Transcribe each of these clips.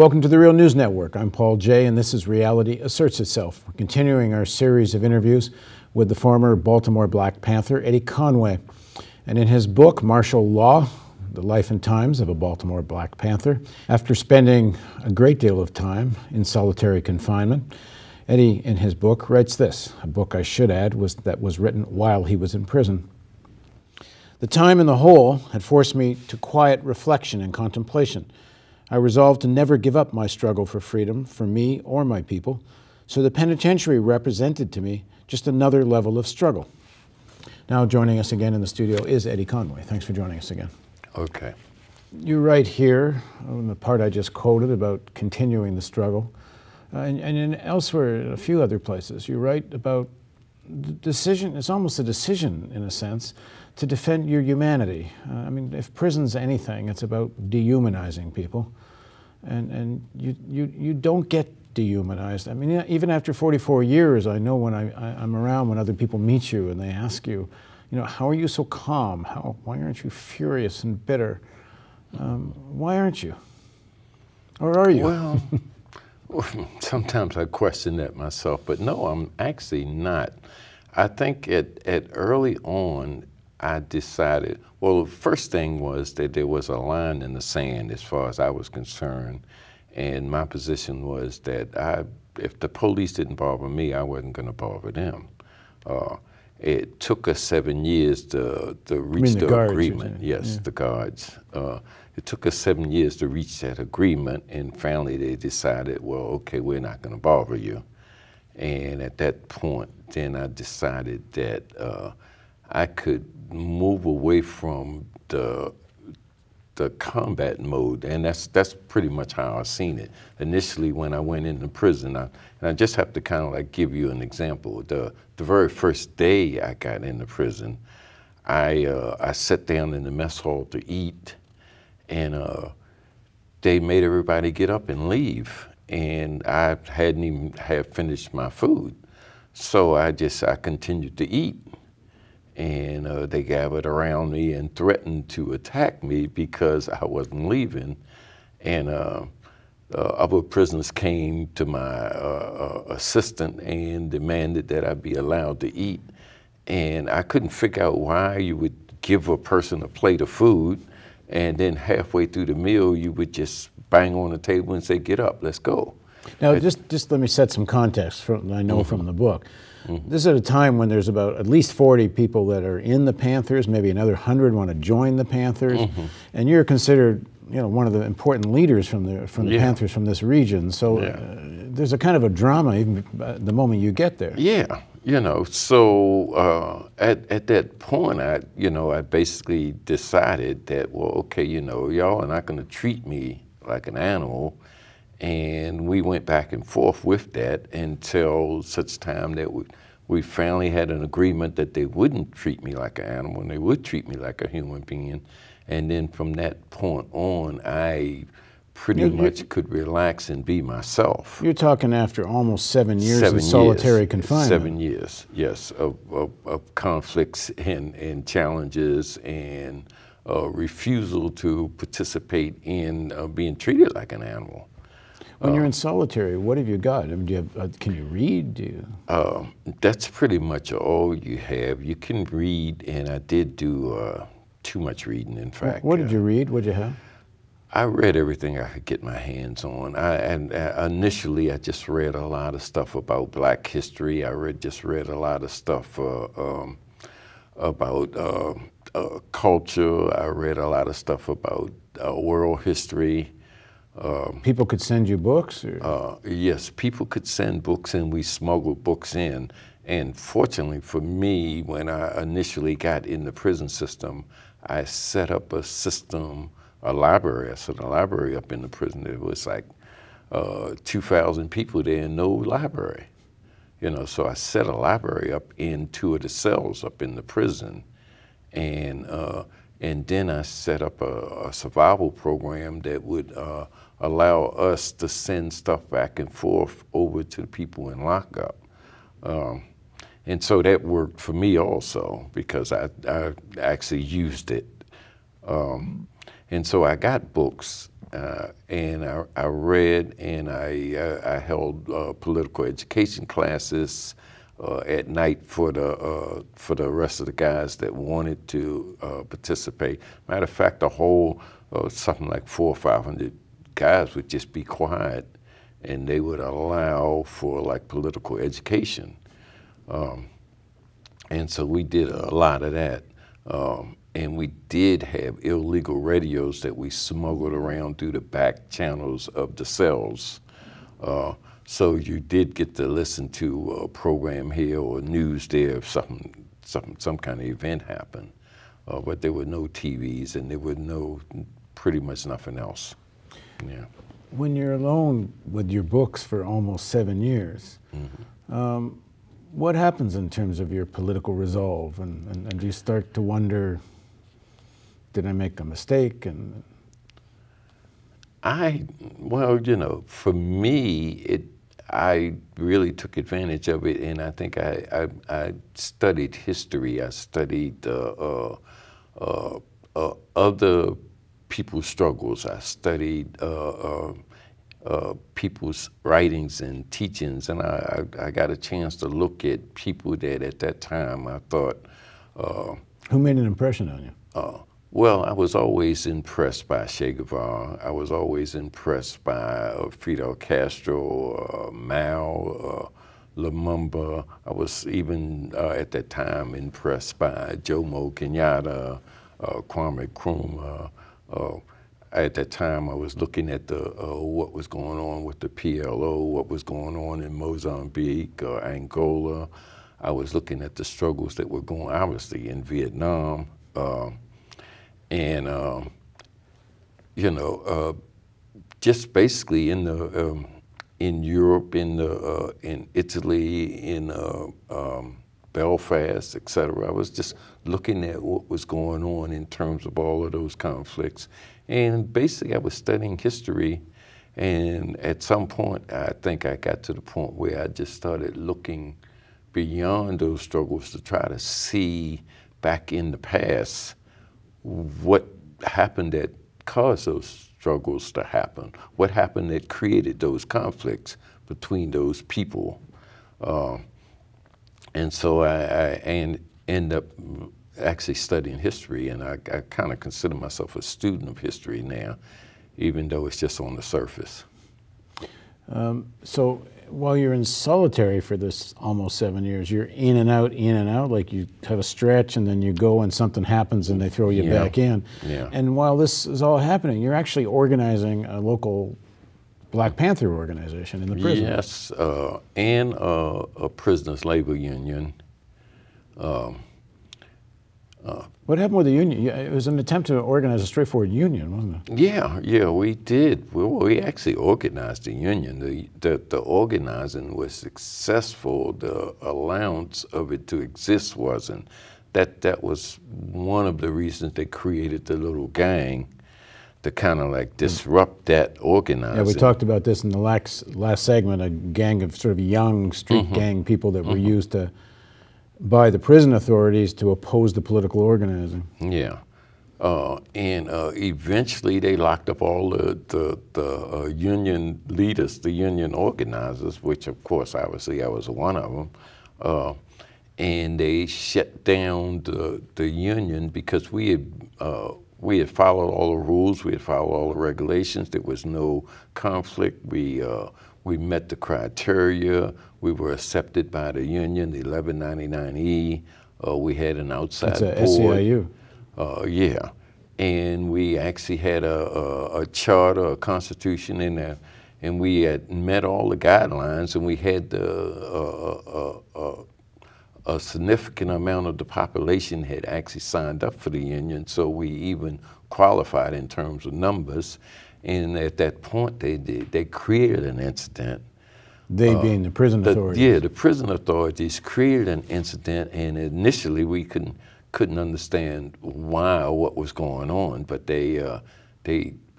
Welcome to the Real News Network. I'm Paul Jay, and this is Reality Asserts Itself. We're continuing our series of interviews with the former Baltimore Black Panther, Eddie Conway. And in his book, Martial Law, The Life and Times of a Baltimore Black Panther, after spending a great deal of time in solitary confinement, Eddie, in his book, writes this, a book I should add that was written while he was in prison. The time in the hole had forced me to quiet reflection and contemplation. I resolved to never give up my struggle for freedom for me or my people, so the penitentiary represented to me just another level of struggle. Now joining us again in the studio is Eddie Conway. Thanks for joining us again. Okay. You write here, on the part I just quoted about continuing the struggle, and elsewhere in a few other places, you write about the decision, it's almost a decision in a sense, to defend your humanity. I mean, if prison's anything, it's about dehumanizing people. And you don't get dehumanized. I mean, even after 44 years, I know when I'm around, when other people meet you and they ask you, how are you so calm? Why aren't you furious and bitter? Why aren't you? Or are you? Well, sometimes I question that myself, but no, I'm actually not. I think at early on, I decided, well, the first thing was that there was a line in the sand as far as I was concerned. And my position was that if the police didn't bother me, I wasn't going to bother them. It took us 7 years to reach the agreement. Yes, the guards. It took us 7 years to reach that agreement, and finally they decided, well, okay, we're not going to bother you. And at that point, then I decided that I could move away from the combat mode, and that's pretty much how I seen it. Initially, when I went into prison, and I just have to kind of like give you an example. The very first day I got into prison, I sat down in the mess hall to eat, and they made everybody get up and leave, and I hadn't even finished my food, so I continued to eat. And they gathered around me and threatened to attack me because I wasn't leaving. And other prisoners came to my assistant and demanded that I be allowed to eat. And I couldn't figure out why you would give a person a plate of food and then halfway through the meal you would just bang on the table and say, "Get up, let's go." Now, just let me set some context from the book. This is at a time when there's about at least 40 people that are in the Panthers, maybe another 100 want to join the Panthers, and you're considered, one of the important leaders from the Panthers from this region. So there's a kind of a drama even the moment you get there. Yeah, so at that point, I basically decided that, well, okay, y'all are not going to treat me like an animal. And we went back and forth with that until such time that we finally had an agreement that they wouldn't treat me like an animal and they would treat me like a human being. And then from that point on, I pretty much could relax and be myself. You're talking after almost 7 years of solitary confinement. 7 years, yes, of conflicts and challenges and refusal to participate in being treated like an animal. When you're in solitary, what have you got? I mean, can you read? That's pretty much all you have. You can read, and I did do too much reading, in fact. What did you read? What did you have? I read everything I could get my hands on. Initially, I just read a lot of stuff about Black history. I just read a lot of stuff about culture. I read a lot of stuff about world history. People could send you books? Yes, people could send books, and we smuggled books in. And fortunately for me, when I initially got in the prison system, I set up a system, a library. I set a library up in the prison. It was like 2,000 people there and no library. So I set a library up in 2 of the cells up in the prison. And then I set up a survival program that would allow us to send stuff back and forth over to the people in lockup. And so that worked for me also because I actually used it. And so I got books I read, and I held political education classes at night for the rest of the guys that wanted to participate. Matter of fact, the whole something like 400 or 500 guys would just be quiet, and they would allow for like political education. And so we did a lot of that. And we did have illegal radios that we smuggled around through the back channels of the cells. So you did get to listen to a program here or news there if some kind of event happened. But there were no TVs, and there were pretty much nothing else. Yeah. When you're alone with your books for almost 7 years, what happens in terms of your political resolve? And do you start to wonder, did I make a mistake? And well, you know, for me, I really took advantage of it, and I think I studied history. I studied other people's struggles. I studied people's writings and teachings, and I got a chance to look at people that at that time I thought. Who made an impression on you? Well, I was always impressed by Che Guevara. I was always impressed by Fidel Castro, Mao, Lumumba. I was even at that time impressed by Jomo Kenyatta, Kwame Nkrumah. At that time, I was looking at what was going on with the PLO, what was going on in Mozambique, Angola. I was looking at the struggles that were going, obviously, in Vietnam. You know, just basically in Europe, in Italy, in Belfast, etc. I was just looking at what was going on in terms of all of those conflicts, and basically I was studying history. And at some point, I think I got to the point where I just started looking beyond those struggles to try to see back in the past what happened that caused those struggles to happen, what happened that created those conflicts between those people. And so I end up actually studying history, and I kind of consider myself a student of history now, even though it's just on the surface. So while you're in solitary for this almost 7 years, you're in and out, like you have a stretch and then you go and something happens and they throw you back in. Yeah. And while this is all happening, you're actually organizing a local Black Panther organization in the prison. Yes, and a prisoners' labor union. What happened with the union? It was an attempt to organize a straightforward union, wasn't it? Yeah, we did. We actually organized the union. The organizing was successful. The allowance of it to exist wasn't. That was one of the reasons they created the little gang to kind of like disrupt that organizing. Yeah, we talked about this in the last segment, a gang of sort of young street gang people that were used by the prison authorities to oppose the political organizing. Yeah, and eventually they locked up all the union leaders, the union organizers, which of course, obviously I was one of them, and they shut down the union because we had followed all the rules, we had followed all the regulations, there was no conflict, we met the criteria, we were accepted by the union, the 1199E, we had an outside board. That's a SEIU. Yeah, and we actually had a charter, a constitution in there, and we had met all the guidelines, and we had a significant amount of the population had actually signed up for the union, so we even qualified in terms of numbers. And at that point, they created an incident. They being the prison authorities. Yeah, the prison authorities created an incident, and initially we couldn't understand why or what was going on. But they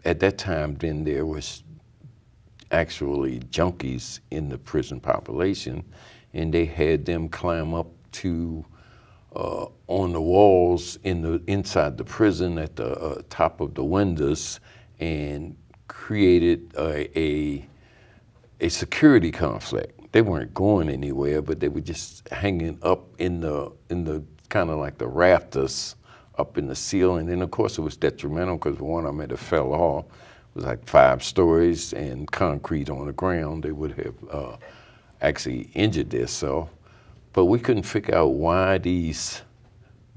at that time then there was actually junkies in the prison population, and they had them climb up to on the walls inside the prison at the top of the windows and created a security conflict. They weren't going anywhere, but they were just hanging up in the kind of like the rafters up in the ceiling. And of course it was detrimental because one of them had fell off. It was like 5 stories and concrete on the ground. They would have actually injured themselves. But we couldn't figure out why these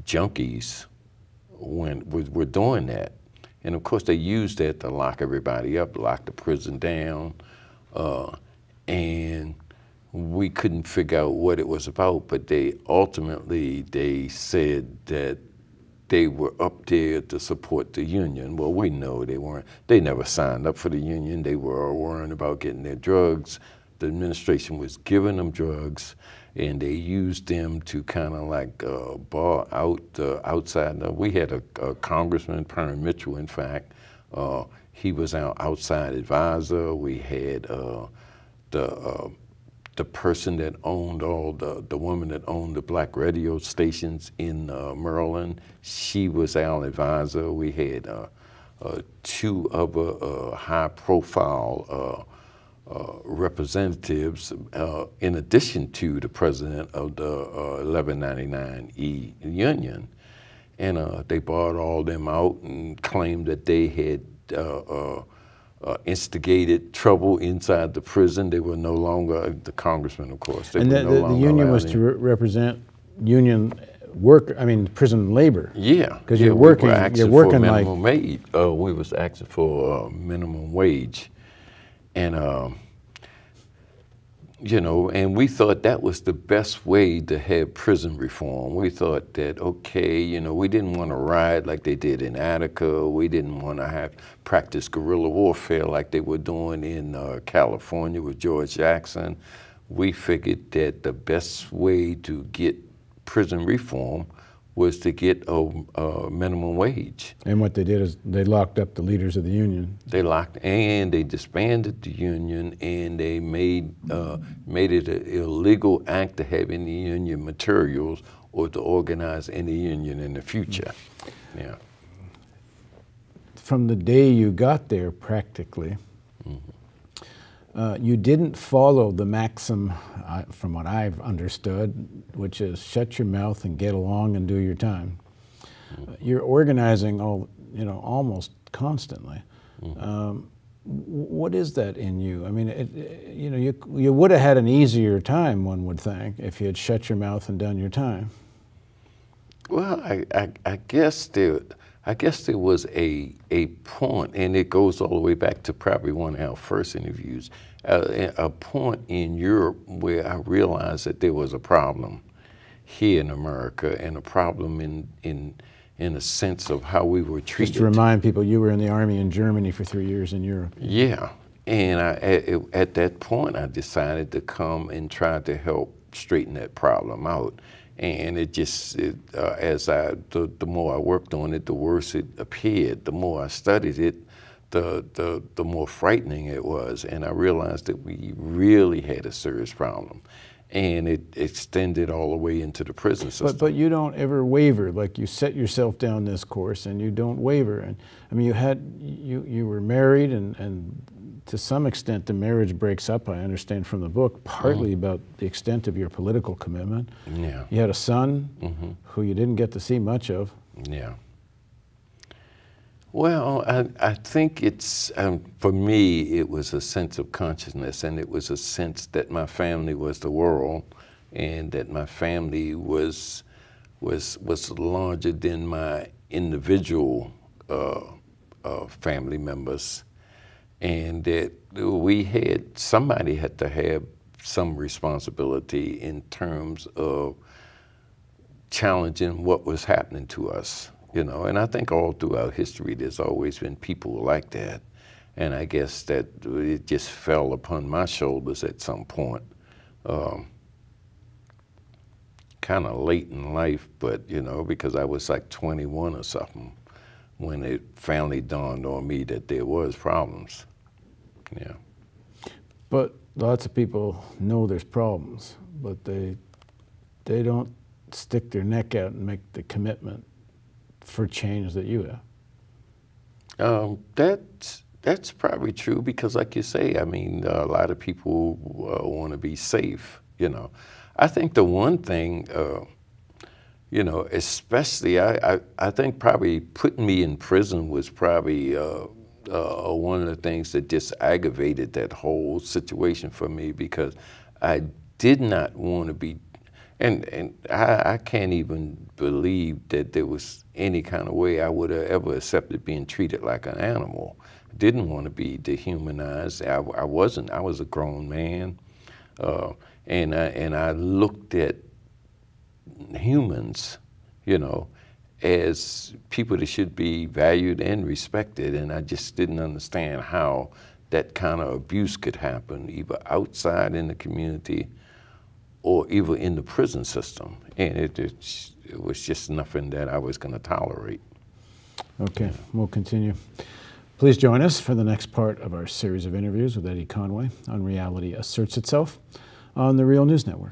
junkies were doing that. And of course they used that to lock everybody up, lock the prison down, and we couldn't figure out what it was about, but they said that they were up there to support the union. Well, we know they weren't. They never signed up for the union. They were worrying about getting their drugs. The administration was giving them drugs, and they used them to kind of like bar out outside. We had a congressman, Perrin Mitchell, in fact. He was our outside advisor. We had the person that owned the woman that owned the black radio stations in Maryland. She was our advisor. We had 2 other high-profile representatives, in addition to the president of the 1199E union. And they barred all them out and claimed that they had instigated trouble inside the prison. They were no longer, the congressman, of course. They and were no the union was to represent union work, prison labor. Yeah. Because yeah, you're working, you're working for minimum wage. We was asking for minimum wage. And, you know, and we thought that was the best way to have prison reform. We thought that, okay, you know, we didn't want to riot like they did in Attica. We didn't want to have practice guerrilla warfare like they were doing in California with George Jackson. We figured that the best way to get prison reform was to get a minimum wage. And what they did is they locked up the leaders of the union. They locked, and they disbanded the union, and they made it an illegal act to have any union materials or to organize any union in the future. Yeah. From the day you got there, practically, you didn't follow the maxim, from what I've understood, which is shut your mouth and get along and do your time. You're organizing almost constantly. What is that in you? I mean, you would have had an easier time, one would think, if you had shut your mouth and done your time. Well, I guess there was a point, and it goes all the way back to probably one of our first interviews, a point in Europe where I realized that there was a problem here in America, and a problem in a sense of how we were treated. Just to remind people, you were in the Army in Germany for 3 years in Europe. Yeah, and at that point I decided to come and try to help straighten that problem out. And the more I worked on it, the worse it appeared. The more I studied it, the more frightening it was. And I realized that we really had a serious problem. And it extended all the way into the prison system. But you don't ever waver. Like, you set yourself down this course and you don't waver. And I mean, you were married, and to some extent the marriage breaks up, I understand from the book, partly about the extent of your political commitment. Yeah. You had a son who you didn't get to see much of. Yeah. Well, I think it's, for me, it was a sense of consciousness, and it was a sense that my family was the world, and that my family was larger than my individual family members, and that somebody had to have some responsibility in terms of challenging what was happening to us. You know, and I think all throughout history there's always been people like that. And I guess that it just fell upon my shoulders at some point. Kind of late in life, but, you know, because I was like 21 or something when it finally dawned on me that there was problems. Yeah. But lots of people know there's problems, but they don't stick their neck out and make the commitment for change that you have. That's probably true because, like you say, I mean, a lot of people want to be safe, you know. I think the one thing, you know, especially, I think probably putting me in prison was probably one of the things that just aggravated that whole situation for me because I did not want to be, and I can't even believe that there was any kind of way I would have ever accepted being treated like an animal. Didn't want to be dehumanized. I wasn't. I was a grown man, and I looked at humans, you know, as people that should be valued and respected, and I just didn't understand how that kind of abuse could happen, either outside in the community or even in the prison system, and it was just nothing that I was going to tolerate. Okay, we'll continue. Please join us for the next part of our series of interviews with Eddie Conway on Reality Asserts Itself on the Real News Network.